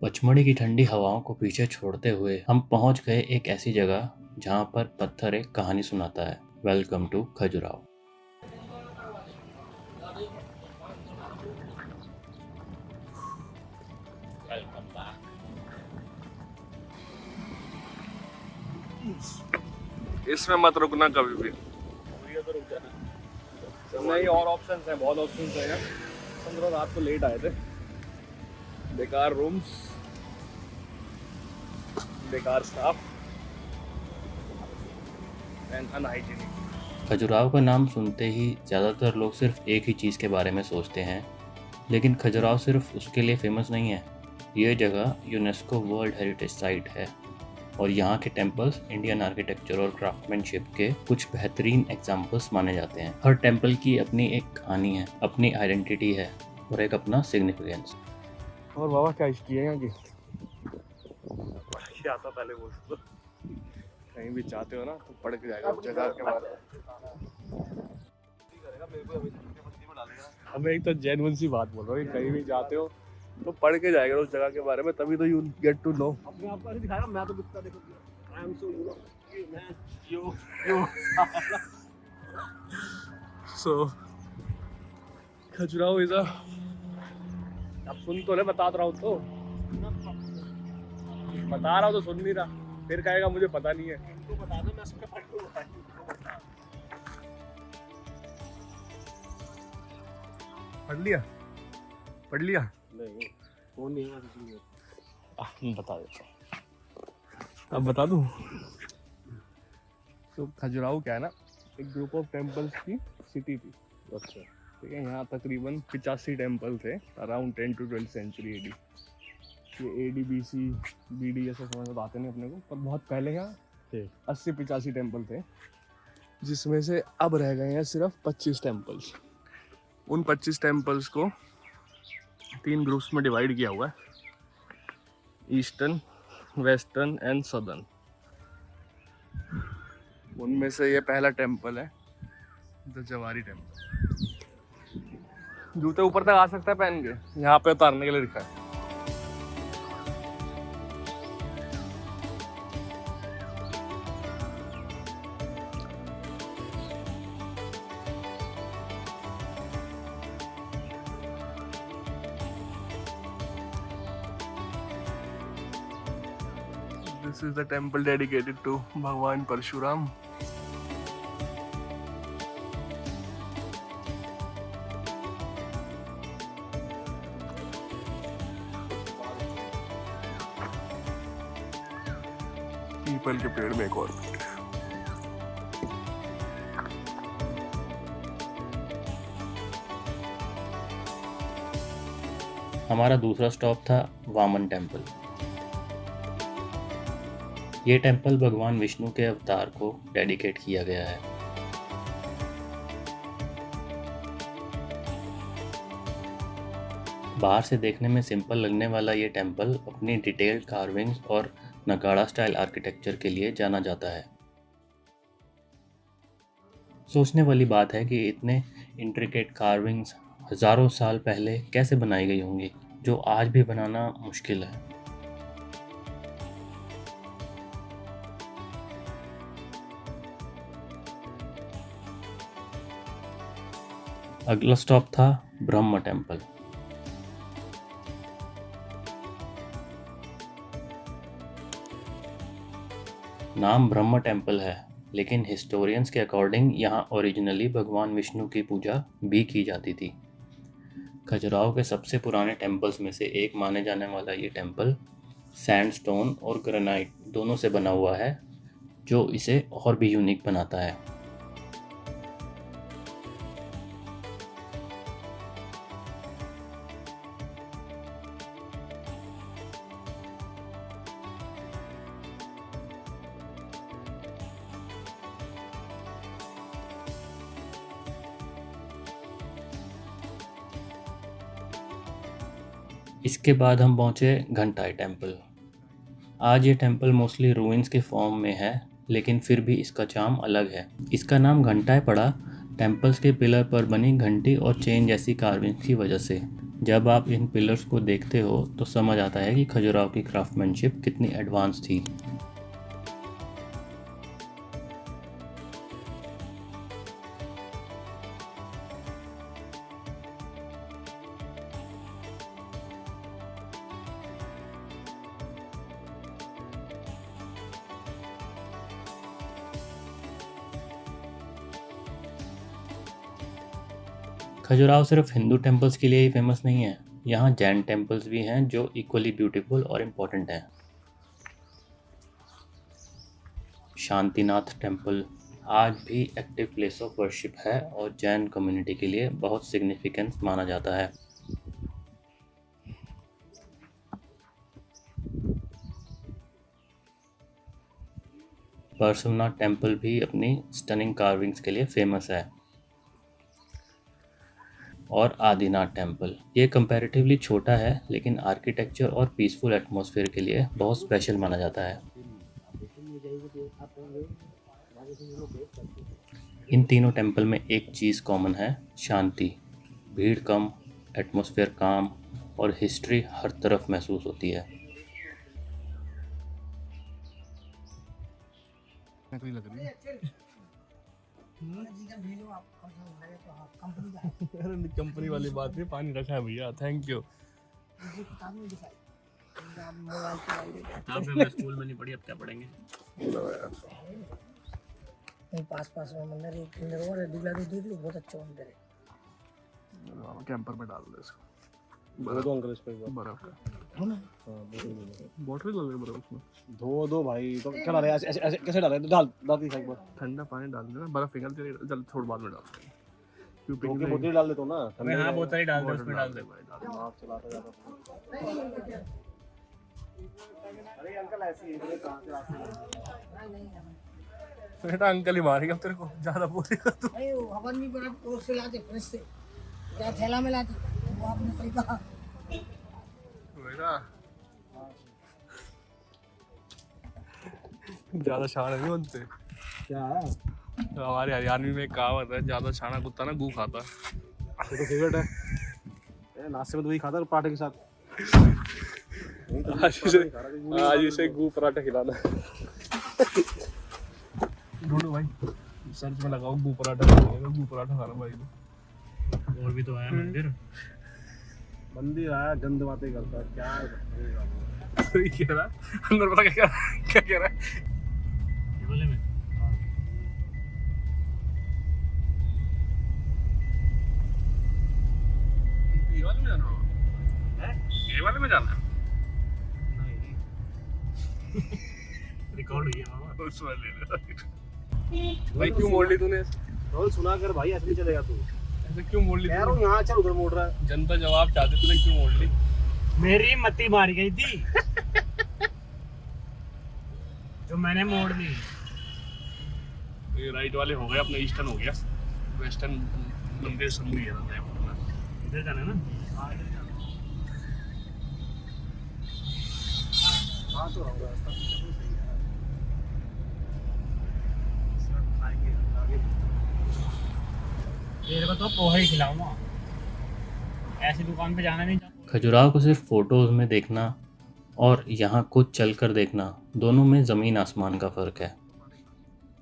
पचमढ़ी की ठंडी हवाओं को पीछे छोड़ते हुए हम पहुंच गए एक ऐसी जगह जहां पर पत्थर एक कहानी सुनाता है। Welcome to Khajuraho. इसमें मत रुकना कभी भी। ये तो रुक जाना नहीं, और ऑप्शंस हैं, बहुत ऑप्शंस हैं यार। 15 रात को लेट आए थे। बेकार रूम्स, बेकार स्टाफ एंड अनहाइजीनिक। खजुराहो का नाम सुनते ही ज़्यादातर लोग सिर्फ एक ही चीज़ के बारे में सोचते हैं, लेकिन खजुराहो सिर्फ उसके लिए फेमस नहीं है। ये जगह यूनेस्को वर्ल्ड हेरिटेज साइट है और यहाँ के टेम्पल्स इंडियन आर्किटेक्चर और क्राफ्टमैनशिप के कुछ बेहतरीन एग्जाम्पल्स माने जाते हैं। हर टेम्पल की अपनी एक कहानी है, अपनी आइडेंटिटी है और एक अपना सिग्निफिकेंस। और बाबा क्या हिस्ट्री है यहाँ की? क्या आता पहले वो तो कहीं भी चाहते हो ना तो पढ़ के जाएगा उस जगह के बारे में। अब एक तो जेन्युइन सी बात बोल रहा हूँ, कहीं भी जाते हो तो पढ़ के जाएगा उस जगह के बारे में, तभी तो यू गेट टू नो। अपने आप को नहीं दिखाएगा, मैं तो दिखता देखो, I am so so Khajuraho is a, अब सुन तो ले, बता रहा हूँ तो बता रहा हूँ तो सुन नहीं रहा, फिर कहेगा मुझे पता नहीं है। तो बता दो, मैं सबके पढ़ लूंगा। पढ़ लिया नहीं, फोन नहीं है, बता देता हूँ। अब बता दूँ तो खजुराहो क्या है ना, एक ग्रुप ऑफ टेम्पल्स की सिटी थी। अच्छा, ठीक है। यहाँ तकरीबन 85 टेम्पल थे अराउंड 10 to 12 सेंचुरी एडी। ये एडी BC BD ऐसे समझ में आते नहीं अपने को, पर बहुत पहले यहाँ 80-85 टेम्पल थे, जिसमें से अब रह गए हैं सिर्फ 25 टेम्पल्स। उन 25 टेम्पल्स को 3 ग्रुप्स में डिवाइड किया हुआ है, ईस्टर्न, वेस्टर्न एंड सदर्न। उनमें से ये पहला टेम्पल है द जवारी टेम्पल। जूते ऊपर तक आ सकता है पहन के, यहाँ पे उतारने के लिए लिखा है। This is the temple dedicated to Bhagwan Parshuram. People के पेड़ में एक और पेड़। हमारा दूसरा स्टॉप था वामन टेम्पल। ये टेम्पल भगवान विष्णु के अवतार को डेडिकेट किया गया है। बाहर से देखने में सिंपल लगने वाला ये टेम्पल अपनी डिटेल्ड कार्विंग्स और नगाड़ा स्टाइल आर्किटेक्चर के लिए जाना जाता है। सोचने वाली बात है कि इतने इंट्रिकेट कार्विंग्स हजारों साल पहले कैसे बनाई गई होंगी, जो आज भी बनाना मुश्किल है। अगला स्टॉप था ब्रह्म टेम्पल। नाम ब्रह्म टेम्पल है, लेकिन हिस्टोरियंस के अकॉर्डिंग यहाँ ओरिजिनली भगवान विष्णु की पूजा भी की जाती थी। खजुराहो के सबसे पुराने टेम्पल्स में से एक माने जाने वाला ये टेम्पल सैंडस्टोन और ग्रेनाइट दोनों से बना हुआ है, जो इसे और भी यूनिक बनाता है। इसके बाद हम पहुंचे घंटाई टेम्पल। आज ये टेम्पल मोस्टली रूइंस के फॉर्म में है, लेकिन फिर भी इसका चार्म अलग है। इसका नाम घंटाई पड़ा टेम्पल्स के पिलर पर बनी घंटी और चेन जैसी कार्विंग की वजह से। जब आप इन पिलर्स को देखते हो तो समझ आता है कि खजुराहो की क्राफ्टमैनशिप कितनी एडवांस थी। खजुराहो सिर्फ हिंदू टेम्पल्स के लिए ही फेमस नहीं है, यहाँ जैन टेम्पल्स भी हैं जो इक्वली ब्यूटीफुल और इम्पोर्टेंट हैं। शांतिनाथ टेम्पल आज भी एक्टिव प्लेस ऑफ वर्शिप है और जैन कम्युनिटी के लिए बहुत सिग्निफिकेंस माना जाता है। परशुनाथ टेम्पल भी अपनी स्टनिंग कार्विंग्स के लिए फेमस है। और आदिनाथ टेम्पल ये कंपैरेटिवली छोटा है लेकिन आर्किटेक्चर और पीसफुल एटमॉस्फेयर के लिए बहुत स्पेशल माना जाता है। इन तीनों टेम्पल में एक चीज़ कॉमन है, शांति। भीड़ कम, एटमॉस्फेयर काम और हिस्ट्री हर तरफ महसूस होती है। कंपनी वाली बात है, पानी रखा है भैया, थैंक यू। मैं स्कूल में नहीं पढ़ी, अब क्या पढ़ेंगे? पास में मंदिर एक मंदिर और है, दिखला दो, देख लो, बहुत अच्छा मंदिर है। कैंपर में डाल दो इसको। दो अंकल इस पे बर्फ का है ना? बॉटल डाल दे बर्फ में। दो भाई तो क्या डाल रहे हैं? ऐसे कैसे डाल रहे हैं? डाल दी एक बार। ठंडा पानी डाल देना, बर्फ पिघलती रही, चल थोड़ा बाद में डाल देंगे। क्योंकि बोतल डाल देता हूँ ना। हाँ, बोतल ही डाल दे, उसमें डाल दे। दिमाग चलाता जाता। अरे अंकल ऐसे ही कहां से रास्ते बेटा अंकल ही मारेगा तेरे को, ज्यादा बोलेगा तू। अरे वो हवन भी बर्फ कोस से लाते, फ्रिज से क्या थैला में लाते, वो आपने सही कहा। बेटा ज्यादा शान नहीं बनते क्या है? हमारे हरियाणवी में एक कहावत है, ज्यादा छाना कुत्ता ना गू खाता। ये तो फेवरेट है। नाश्ते में तो वही खाता है पराठे के साथ। आज इसे गू पराठा खिलाना। ढूंढो भाई, सर्च में लगाओ गू पराठा, गू पराठा खाना भाई को। और भी तो आया मंदिर। मंदिर आया, गंद बातें करता है, क्या सही कह रहा अंदर, पता क्या कह रहा है? ये वाले में ये वाले में जाना होगा? ये वाले में जाना है? रिकॉर्ड हुई है मामा। उस वाले में। भाई क्यों मोड़ ली तूने? रोल सुना कर भाई, ऐसे नहीं चलेगा तू। ऐसे क्यों मोड़ ली? कह रहा हूँ यहाँ चल, उधर मोड़ रहा है। जनता जवाब चाहती, तूने क्यों मोड़ ली? मेरी मत्ती मार गई थी जो मैंने मोड़ दी। ये राइट वाले हो गए, अपना ईस्टर्न हो गया, वेस्टर्न मंदिर सब भी है। इधर जाना है ना? हाँ तो होगा रास्ता। तेरे को तो पोहा ही खिलाऊंगा, ऐसी दुकान पे जाना नहीं। खजुराहो को सिर्फ फोटोज में देखना और यहाँ खुद चल कर देखना, दोनों में ज़मीन आसमान का फ़र्क है।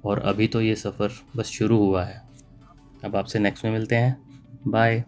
और अभी तो ये सफ़र बस शुरू हुआ है। अब आपसे नेक्स्ट में मिलते हैं, बाय।